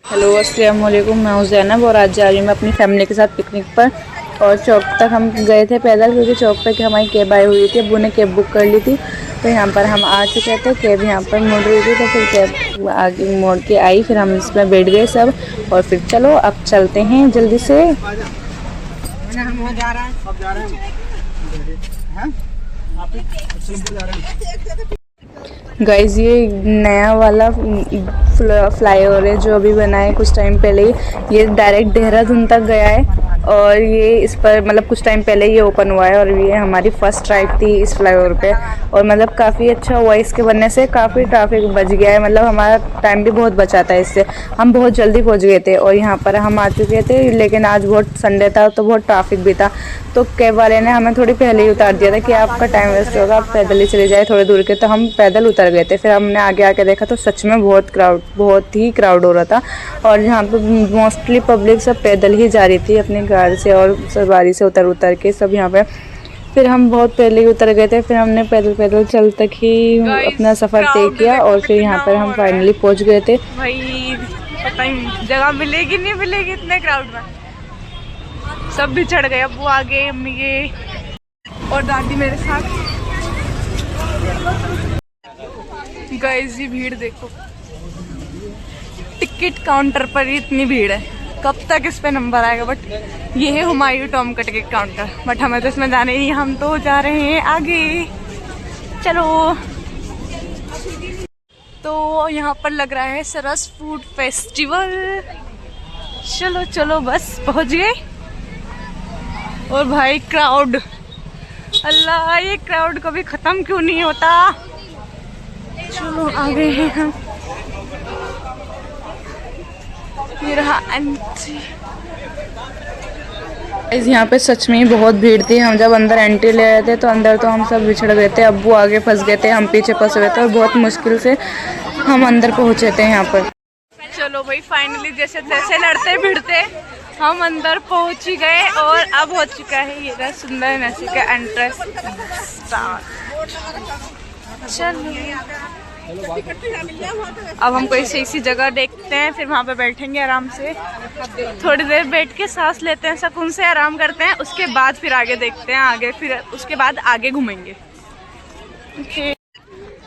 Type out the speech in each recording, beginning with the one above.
Hello अस्सलाम वालेकुम, मैं हूँ ज़ैनब और आज जा रही हूँ मैं अपनी फैमिली के साथ पिकनिक पर। और चौक तक हम गए थे पैदल क्योंकि चौक पे कि हमारी कैब आई हुई थी, अब्बू ने कैब बुक कर ली थी। तो यहाँ पर हम आ चुके थे, कैब यहाँ पर मुड़ रही थी तो फिर कैब आगे मोड़ के आई, फिर हम इसमें बैठ गए सब। और फिर चलो अब चलते हैं जल्दी से। गाइज ये नया वाला फ्लाईओवर है जो अभी बना है कुछ टाइम पहले ही। ये डायरेक्ट देहरादून तक गया है और ये इस पर मतलब कुछ टाइम पहले ये ओपन हुआ है और ये हमारी फर्स्ट राइड थी इस फ्लाईओवर पे। और मतलब काफ़ी अच्छा हुआ इसके बनने से, काफ़ी ट्रैफिक बच गया है, मतलब हमारा टाइम भी बहुत बचा था इससे। हम बहुत जल्दी पहुंच गए थे और यहाँ पर हम आ चुके थे, लेकिन आज बहुत संडे था तो बहुत ट्रैफिक भी था। तो कैब वाले ने हमें थोड़ी पहले ही उतार दिया था कि आपका टाइम वेस्ट होगा, आप पैदल ही चले जाए थोड़ी दूर के। तो हम पैदल उतर गए थे। फिर हमने आगे आके देखा तो सच में बहुत ही क्राउड हो रहा था। और यहाँ पे मोस्टली पब्लिक सब पैदल ही जा रही थी अपनी गाड़ी से और सवारी से उतर के सब यहाँ पे। फिर हम बहुत पहले ही उतर गए थे, फिर हमने पैदल चल तक ही अपना सफ़र तय किया और फिर यहाँ पर हम फाइनली पहुँच गए थे। भाई पता ही जगह मिलेगी नहीं मिलेगी इतने क्राउड में। सब भी चढ़ गए, अब्बू आगे, अम्मी के और दादी मेरे साथ। गाइस ये भीड़ देखो, टिकट काउंटर पर ही इतनी भीड़ है, कब तक इस पे नंबर आएगा। बट ये है हुमायूं टॉम का टिकट काउंटर, बट हमें तो इसमें जाने नहीं, हम तो जा रहे हैं आगे। चलो तो यहाँ पर लग रहा है सरस फूड फेस्टिवल। चलो चलो बस पहुँच गए। और भाई क्राउड, अल्लाह ये क्राउड कभी खत्म क्यों नहीं होता। चलो आ गए हैं हम, ये रहा एंट्री। यहाँ पे सच में ही बहुत भीड़ थी। हम जब अंदर एंट्री ले रहे थे तो अंदर तो हम सब बिछड़ गए थे, अब्बू आगे फंस गए थे, हम पीछे फंस गए थे और बहुत मुश्किल से हम अंदर पहुँचे थे यहाँ पर। चलो भाई फाइनली जैसे तैसे लड़ते भिड़ते हम अंदर पहुंच ही गए और अब हो चुका है ये रहा सुंदर नसी का एंट्रेंस स्टार्ट। चलो अब हम कोई सही जगह देखते हैं, फिर वहाँ पे बैठेंगे आराम से, थोड़ी देर बैठ के सांस लेते हैं, सुकून से आराम करते हैं, उसके बाद फिर आगे देखते हैं आगे, फिर उसके बाद आगे घूमेंगे। ओके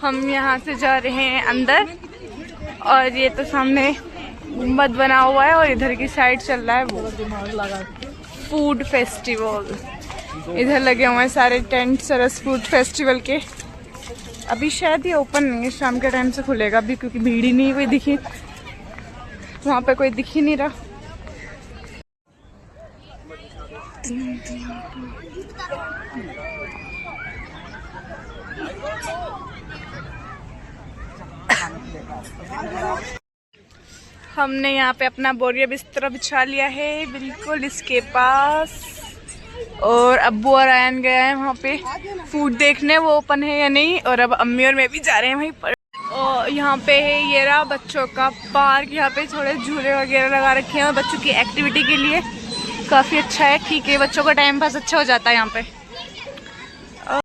हम यहाँ से जा रहे हैं अंदर और ये तो सामने गुम्बद बना हुआ है और इधर की साइड चल रहा है वो फूड फेस्टिवल। इधर लगे हुए हैं सारे टेंट सरस फूड फेस्टिवल के। अभी शायद ये ओपन नहीं है, शाम के टाइम से खुलेगा अभी, क्योंकि भीड़ ही नहीं हुई दिखी, वहाँ पे कोई दिख ही नहीं रहा। हमने यहाँ पे अपना बोरिया बिस्तर बिछा लिया है बिल्कुल इसके पास, और अब्बू और आयन गया है वहाँ पे फूड देखने वो ओपन है या नहीं, और अब अम्मी और मैं भी जा रहे हैं वहीं पर। और यहाँ पे है ये रहा बच्चों का पार्क, यहाँ पे थोड़े झूले वगैरह लगा रखे हैं बच्चों की एक्टिविटी के लिए, काफ़ी अच्छा है, ठीक है, बच्चों का टाइम पास अच्छा हो जाता है यहाँ पे। और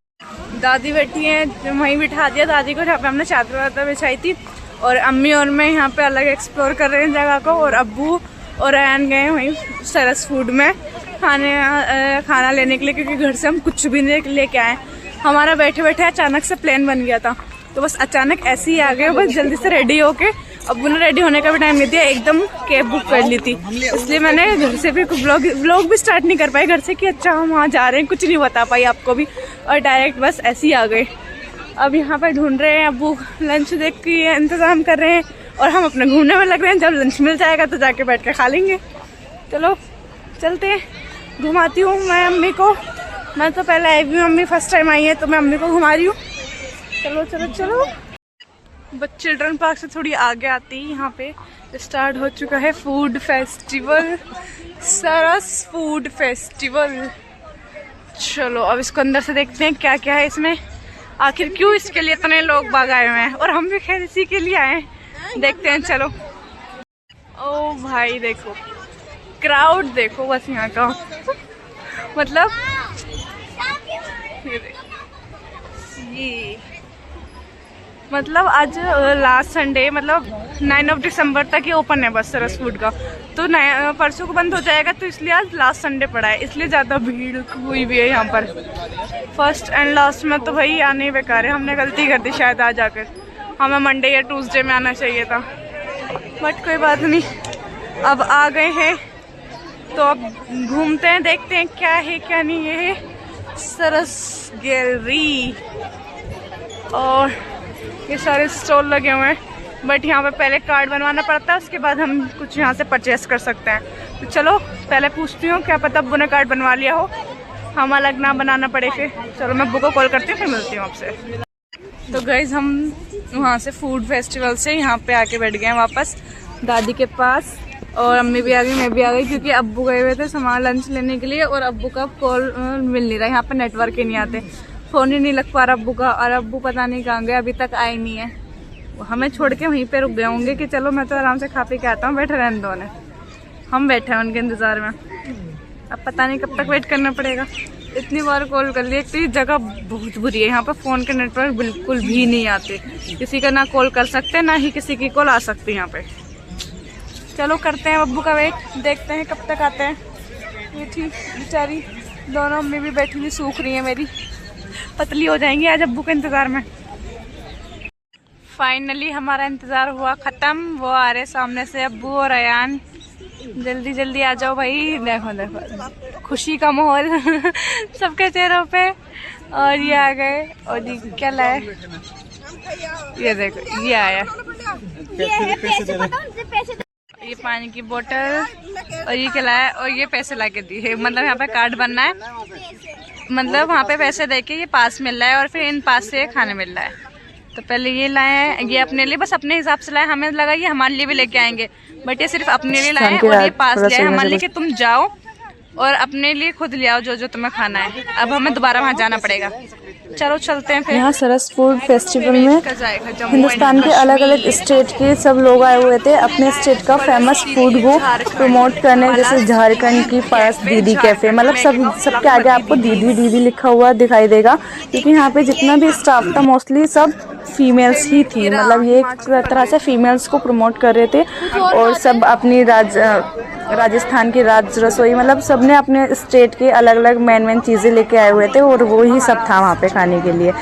दादी बैठी हैं, वहीं बिठा दिया दादी को जहाँ पे हमने चादर वादर बिछाई थी, और अम्मी और मैं यहाँ पे अलग एक्सप्लोर कर रहे हैं जगह को, और अब्बू और आयन गए वहीं सरस फूड में खाना लेने के लिए, क्योंकि घर से हम कुछ भी नहीं लेके आए। हमारा बैठे बैठे अचानक से प्लान बन गया था, तो बस अचानक ऐसे ही आ गए, बस जल्दी से रेडी होके, अब्बू ने रेडी होने का भी टाइम नहीं दिया, एकदम कैब बुक कर ली थी, इसलिए मैंने घर से भी व्लॉग भी स्टार्ट नहीं कर पाई घर से कि अच्छा हम वहाँ जा रहे हैं, कुछ नहीं बता पाई आपको भी, और डायरेक्ट बस ऐसे ही आ गए। अब यहाँ पर ढूंढ रहे हैं, अब्बू लंच देख के इंतज़ाम कर रहे हैं और हम अपने घूमने में लग रहे हैं, जब लंच मिल जाएगा तो जाके बैठ कर खा लेंगे। चलो चलते हैं, घुमाती हूँ मैं अम्मी को, मैं तो पहले आई हुई, अम्मी फर्स्ट टाइम आई है तो मैं अम्मी को घुमा रही हूँ। चलो चलो चलो। बस चिल्ड्रन पार्क से थोड़ी आगे आती ही यहाँ पे स्टार्ट हो चुका है फूड फेस्टिवल, सरस फूड फेस्टिवल। चलो अब इसको अंदर से देखते हैं क्या क्या है इसमें, आखिर क्यों इसके लिए इतने लोग बाग आए हुए हैं, और हम भी खैर इसी के लिए आए हैं, देखते हैं चलो। ओ भाई देखो क्राउड देखो बस यहाँ का मतलब ये मतलब आज लास्ट संडे मतलब 9 दिसंबर तक ही ओपन है बस सरस फूड का, तो परसों को बंद हो जाएगा, तो इसलिए आज लास्ट संडे पड़ा है, इसलिए ज़्यादा भीड़ हुई भी है यहाँ पर। फर्स्ट एंड लास्ट में तो भाई आने ही बेकार है, हमने गलती कर दी शायद आ जाकर, हमें मंडे या ट्यूसडे में आना चाहिए था, बट कोई बात नहीं, अब आ गए हैं तो अब घूमते हैं, देखते हैं क्या है क्या नहीं। ये है सरस गैलरी और ये सारे स्टॉल लगे हुए हैं, बट यहाँ पे पहले कार्ड बनवाना पड़ता है, उसके बाद हम कुछ यहाँ से परचेस कर सकते हैं। तो चलो पहले पूछती हूँ, क्या पता अब्बू ने कार्ड बनवा लिया हो, हम अलग ना बनाना पड़े फिर। चलो मैं अब्बू को कॉल करती हूँ, फिर मिलती हूँ आपसे। तो गाइज हम वहाँ से फूड फेस्टिवल से यहाँ पे आके बैठ गए हैं वापस दादी के पास, और अम्मी भी आ गई, मैं भी आ गई, क्योंकि अब्बू गए हुए थे सामान लंच लेने के लिए, और अब्बू का कॉल मिल नहीं रहा, यहाँ पे नेटवर्क ही नहीं आते, फ़ोन ही नहीं लग पा रहा अब्बू का, और अब्बू पता नहीं कहाँ गए, अभी तक आए नहीं है। हमें छोड़ के वहीं पे रुक गए होंगे कि चलो मैं तो आराम से खा पी के आता हूँ, बैठे रहने दो ने, हम बैठे हैं उनके इंतज़ार में। अब पता नहीं कब तक वेट करना पड़ेगा, इतनी बार कॉल कर लिया। तो ये जगह बहुत बुरी है, यहाँ पर फ़ोन के नेटवर्क बिल्कुल भी नहीं आते, किसी का ना कॉल कर सकते ना ही किसी की कॉल आ सकती है यहाँ पे। चलो करते हैं अब्बू का वेट, देखते हैं कब तक आते हैं। ये थी बेचारी दोनों अम्मी भी बैठी हुई सूख रही है, मेरी पतली हो जाएंगी आज अब्बू के इंतज़ार में। फाइनली हमारा इंतज़ार हुआ ख़त्म, वो आ रहे सामने से अब्बू और अयान, जल्दी जल्दी आ जाओ भाई। देखो देखो खुशी का माहौल सबके चेहरों पे, और ये आ गए, और ये क्या लाए, ये देखो ये आया, ये पानी की बोतल, और ये क्या लाया, और ये पैसे ला के दिए, मतलब यहाँ पे कार्ड बनना है, मतलब वहाँ पे पैसे दे के ये पास मिल रहा है, और फिर इन पास से खाने मिल रहा है। तो पहले ये लाए हैं, ये अपने लिए बस अपने हिसाब से लाए, हमें लगा ये हमारे लिए भी लेके आएंगे, बट ये सिर्फ अपने लिए लाए, और ये पास ले आए हमारे लिए कि तुम जाओ और अपने लिए खुद ले आओ जो जो तुम्हें खाना है। अब हमें दोबारा वहाँ जाना पड़ेगा, चलो चलते हैं फिर। यहाँ सरस फूड फेस्टिवल में हिंदुस्तान के अलग अलग स्टेट के सब लोग आए हुए थे अपने स्टेट का फेमस फूड को प्रमोट करने, जैसे झारखंड की पास दीदी कैफे, मतलब सबके आगे आपको दीदी दीदी लिखा हुआ दिखाई देगा, क्योंकि यहाँ पे जितना भी स्टाफ था मोस्टली सब फीमेल्स ही थी, मतलब ये एक तरह से फीमेल्स को प्रमोट कर रहे थे, और सब अपनी राजस्थान की राज रसोई, मतलब सब ने अपने स्टेट के अलग अलग मेन चीज़ें लेके आए हुए थे, और वो ही सब था वहाँ पे खाने के लिए।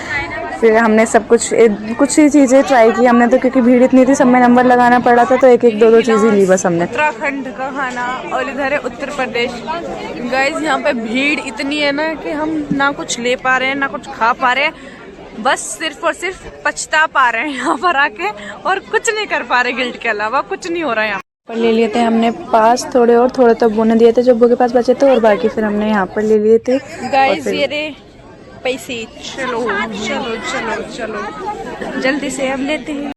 फिर हमने सब कुछ ही चीज़ें ट्राई की हमने, तो क्योंकि भीड़ इतनी थी, सब में नंबर लगाना पड़ा था, तो एक एक दो चीज़ें ली बस हमने। उत्तराखंड का खाना, और इधर है उत्तर प्रदेश। गाइस यहाँ पे भीड़ इतनी है ना कि हम ना कुछ ले पा रहे हैं ना कुछ खा पा रहे हैं, बस सिर्फ और सिर्फ पछता पा रहे हैं यहाँ पर आके, और कुछ नहीं कर पा रहे, गिल्ट के अलावा कुछ नहीं हो रहा है यहाँ पर। ले लिए थे हमने पास थोड़े, और थोड़े तो अब्बू ने दिए थे जो अब्बू के पास बचे थे, और बाकी फिर हमने यहाँ पर ले लिए थे। गाइस ये रे पैसे, चलो चलो चलो चलो जल्दी से हम लेते हैं।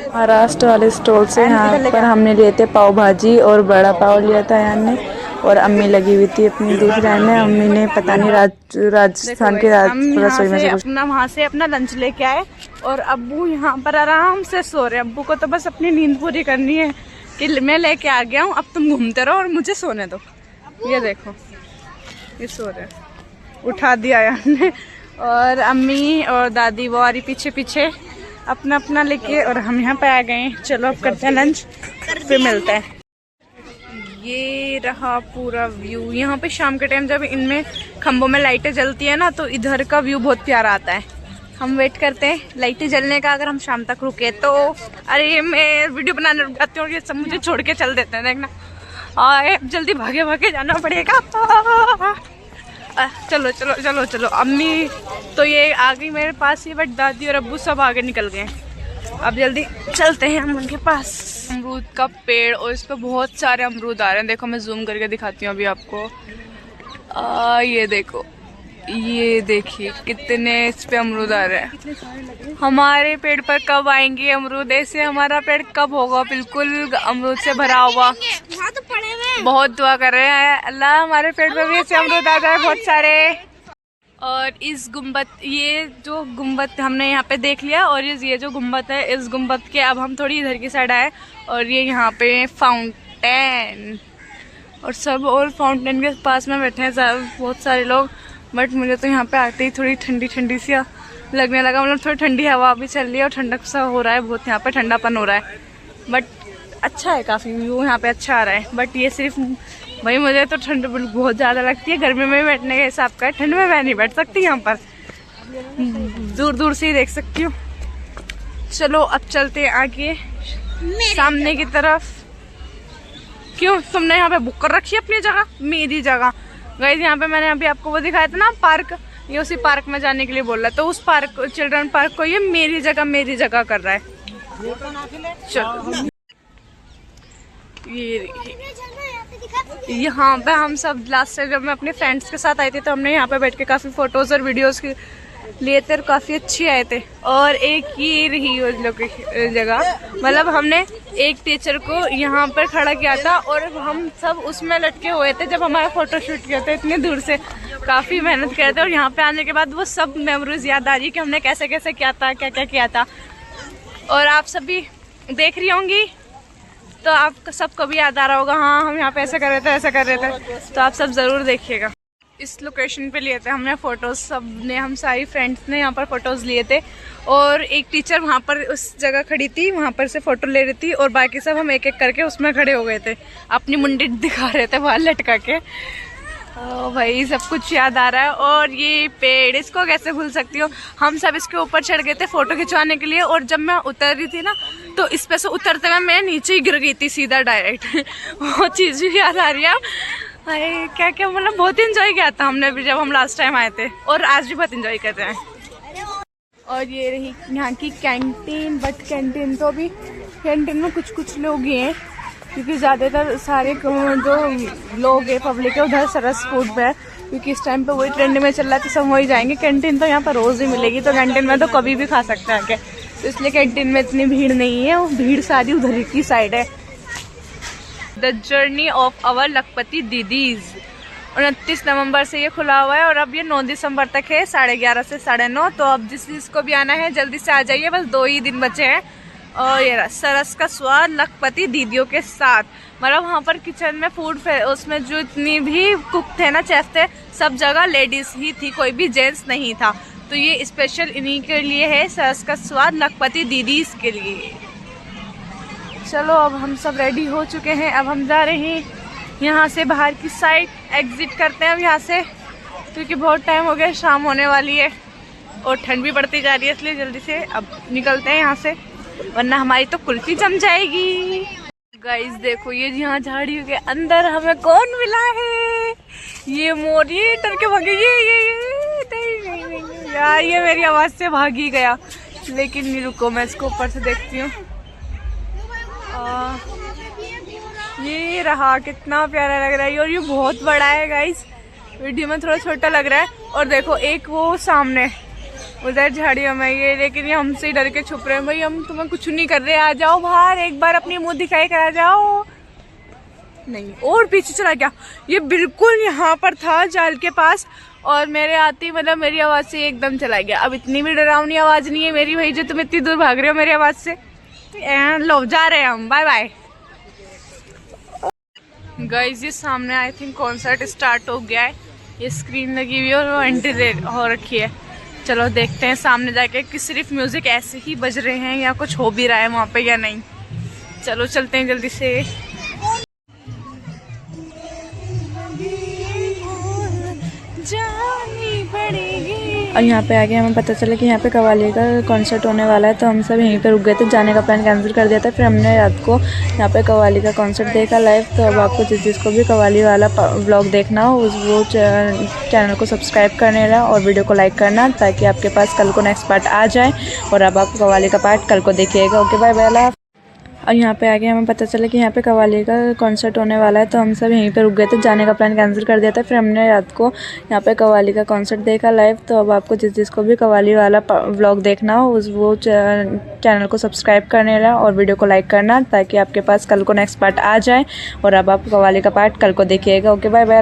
महाराष्ट्र वाले स्टॉल से यहाँ पर हमने लिए थे पाव भाजी, और बड़ा पाव लिया था यार ने, और अम्मी लगी हुई थी अपनी दूसरी में, अम्मी ने पता नहीं राजस्थान के रसोई में से अपना वहाँ से अपना लंच लेके आए, और अब्बू यहाँ पर आराम से सो रहे। अब्बू को तो बस अपनी नींद पूरी करनी है कि मैं लेके आ गया हूँ, अब तुम घूमते रहो और मुझे सोने दो। ये देखो ये सो रहे, उठा दिया यार ने, और अम्मी और दादी वो आ रही पीछे पीछे अपना अपना लेके, और हम यहाँ पे आ गए। चलो अब करते हैं लंच, फिर मिलते हैं। ये रहा पूरा व्यू, यहाँ पे शाम के टाइम जब इनमें खंभों में लाइटें जलती है ना, तो इधर का व्यू बहुत प्यारा आता है। हम वेट करते हैं लाइटें जलने का, अगर हम शाम तक रुके तो। अरे मैं वीडियो बनाने रुक जाती हूँ, ये सब मुझे छोड़ के चल देते हैं, देखना आए जल्दी भागे भागे जाना पड़ेगा। चलो चलो चलो चलो, अम्मी तो ये आ गई मेरे पास ही, बट दादी और अब्बू सब आगे निकल गए। अब जल्दी चलते हैं हम उनके पास। अमरूद का पेड़, और इस पर बहुत सारे अमरूद आ रहे हैं, देखो मैं जूम करके दिखाती हूँ अभी आपको। ये देखो, ये देखिए कितने इस पे अमरूद आ रहे हैं। हमारे पेड़ पर कब आएंगे अमरूद, ऐसे हमारा पेड़ कब होगा बिल्कुल अमरूद से भरा हुआ। बहुत दुआ कर रहे हैं अल्लाह हमारे पेड़ पर भी ऐसे अमरूद आ जाए बहुत सारे। और इस गुम्बद, ये जो गुम्बद हमने यहाँ पे देख लिया, और ये जो गुम्बद है, इस गुम्बद के अब हम थोड़ी इधर की साइड आए, और ये यहाँ पे फाउंटेन, और सब और फाउंटेन के पास में बैठे हैं बहुत सारे लोग, बट मुझे तो यहाँ पे आते ही थोड़ी ठंडी ठंडी सी लगने लगा, मतलब थोड़ी ठंडी हवा भी चल रही है और ठंडक सा हो रहा है बहुत, यहाँ पे ठंडापन हो रहा है। बट अच्छा है, काफ़ी व्यू यहाँ पे अच्छा आ रहा है। बट ये सिर्फ भाई मुझे तो ठंड बहुत ज़्यादा लगती है, गर्मी में भी बैठने का हिसाब का है, ठंड में मैं नहीं बैठ सकती यहाँ पर, दूर दूर से ही देख सकती हूँ। चलो अब चलते हैं आगे सामने की तरफ। क्यों तुमने यहाँ पे बुक कर रखी है अपनी जगह? मेरी जगह गाइस, यहाँ पे मैंने अभी आपको वो दिखाया था ना पार्क, ये उसी पार्क में जाने के लिए बोल रहा है। तो उस पार्क, चिल्ड्रन पार्क को ये मेरी जगह कर रहा है। चलो ये यहाँ पे हम सब लास्ट टाइम जब मैं अपने फ्रेंड्स के साथ आई थी तो हमने यहाँ पे बैठ के काफ़ी फोटोज और वीडियोस लिए थे और काफ़ी अच्छी आए थे। और एक ये रही जगह, मतलब हमने एक टीचर को यहाँ पर खड़ा किया था और हम सब उसमें लटके हुए थे जब हमारा फोटो शूट किया था। इतनी दूर से काफ़ी मेहनत किए थे और यहाँ पे आने के बाद वो सब मेमोरीज याद आ रही है कि हमने कैसे कैसे किया था, क्या क्या किया था। और आप सभी देख रही होंगी तो आप सबको भी याद आ रहा होगा, हाँ हम यहाँ पे ऐसा कर रहे थे, ऐसा कर रहे थे। तो आप सब ज़रूर देखिएगा। इस लोकेशन पे लिए थे हमने फ़ोटोज़, सब ने, हम सारी फ्रेंड्स ने यहाँ पर फ़ोटोज़ लिए थे। और एक टीचर वहाँ पर उस जगह खड़ी थी, वहाँ पर से फ़ोटो ले रही थी और बाकी सब हम एक एक करके उसमें खड़े हो गए थे, अपनी मुंडी दिखा रहे थे वहाँ लटका के। भाई सब कुछ याद आ रहा है। और ये पेड़, इसको कैसे भूल सकती हो, हम सब इसके ऊपर चढ़ गए थे फ़ोटो खिंचवाने के लिए। और जब मैं उतर रही थी ना तो इस पे से उतरते हुए मैं नीचे ही गिर गई थी सीधा डायरेक्ट। वो चीज़ भी याद आ रही है। भाई क्या क्या, मतलब बहुत इंजॉय किया था हमने भी जब हम लास्ट टाइम आए थे और आज भी बहुत इंजॉय करते हैं। और ये रही यहाँ की कैंटीन। बट कैंटीन तो अभी कैंटीन में कुछ लोग ही हैं क्योंकि ज़्यादातर सारे जो लोग हैं पब्लिक है उधर सरस फूड पे है, क्योंकि इस टाइम पे वही ट्रेंड में चल रहा है तो सब वही जाएंगे। कैंटीन तो यहाँ पर रोज़ ही मिलेगी, तो कैंटीन में तो कभी भी खा सकते हैं, तो इसलिए कैंटीन में इतनी भीड़ नहीं है, वो भीड़ सारी उधर की साइड है। द जर्नी ऑफ आवर लखपति दीदीज 29 नवंबर से ये खुला हुआ है और अब ये 9 दिसंबर तक है, 11:30 से 9:30। तो अब जिसको भी आना है जल्दी से आ जाइए, बस 2 ही दिन बचे हैं। और ये सरस का स्वाद लखपति दीदियों के साथ, मतलब वहाँ पर किचन में फूड उसमें जो इतनी भी कुक थे ना, चेफ थे, सब जगह लेडीज ही थी, कोई भी जेंट्स नहीं था। तो ये स्पेशल इन्हीं के लिए है, सरस का स्वाद लखपति दीदीज के लिए। चलो अब हम सब रेडी हो चुके हैं, अब हम जा रहे हैं यहाँ से बाहर की साइड, एग्जिट करते हैं अब यहाँ से, क्योंकि बहुत टाइम हो गया, शाम होने वाली है और ठंड भी बढ़ती जा रही है, इसलिए जल्दी से अब निकलते हैं यहाँ से, वरना हमारी तो कुल्फी जम जाएगी। गाइस देखो ये यहाँ झाड़ियों के अंदर हमें कौन मिला है, ये मोर, ये डर के भागे, नहीं यार, ये मेरी आवाज से भाग ही गया। लेकिन नहीं, रुको मैं इसको ऊपर से देखती हूँ। ये रहा, कितना प्यारा लग रहा है और ये बहुत बड़ा है गाइस, वीडियो में थोड़ा छोटा लग रहा है। और देखो एक वो सामने उधर झाड़ियों में ये, लेकिन ये हमसे डर के छुप रहे हैं। भाई हम तुम्हें कुछ नहीं कर रहे, आ जाओ बाहर, एक बार अपनी मुंह दिखाई कर आ जाओ। नहीं, और पीछे चला गया, ये बिल्कुल यहाँ पर था जाल के पास और मेरे आती, मतलब मेरी आवाज से एकदम चला गया। अब इतनी भी डरावनी आवाज नहीं है मेरी भाई, जो तुम इतनी दूर भाग रहे हो मेरी आवाज से। लो जा रहे हैं हम, बाय बाय। गाइस ये सामने आई थिंक कॉन्सर्ट स्टार्ट हो गया है, ये स्क्रीन लगी हुई है और वो एंट्री हो रखी है। चलो देखते हैं सामने जाके कि सिर्फ म्यूजिक ऐसे ही बज रहे हैं या कुछ हो भी रहा है वहाँ पे या नहीं। चलो चलते हैं जल्दी से। जानी पड़ेगी। और यहाँ पे आगे हमें पता चला कि यहाँ पे कव्वाली का कॉन्सर्ट होने वाला है, तो हम सब यहीं पे रुक गए थे, जाने का प्लान कैंसिल कर दिया था। फिर हमने रात को यहाँ पे कव्वाली का कॉन्सर्ट देखा लाइव। तो अब आपको जिसको भी कव्वाली वाला व्लॉग देखना हो वो चैनल को सब्सक्राइब करने रहा और वीडियो को लाइक करना, ताकि आपके पास कल को नेक्स्ट पार्ट आ जाए और अब आप कव्वाली का पार्ट कल को देखिएगा। Okay bye bye. और यहाँ पे आगे हमें पता चला कि यहाँ पे कव्वाली का कॉन्सर्ट होने वाला है, तो हम सब यहीं पे रुक गए थे, जाने का प्लान कैंसिल कर दिया था। फिर हमने रात को यहाँ पे कव्वाली का कॉन्सर्ट देखा लाइव। तो अब आपको जिसको भी कव्वाली वाला व्लॉग देखना हो वो चैनल को सब्सक्राइब करने रहा और वीडियो को लाइक करना, ताकि आपके पास कल को नेक्स्ट पार्ट आ जाए और अब आप कव्वाली का पार्ट कल को देखिएगा। Okay bye bye.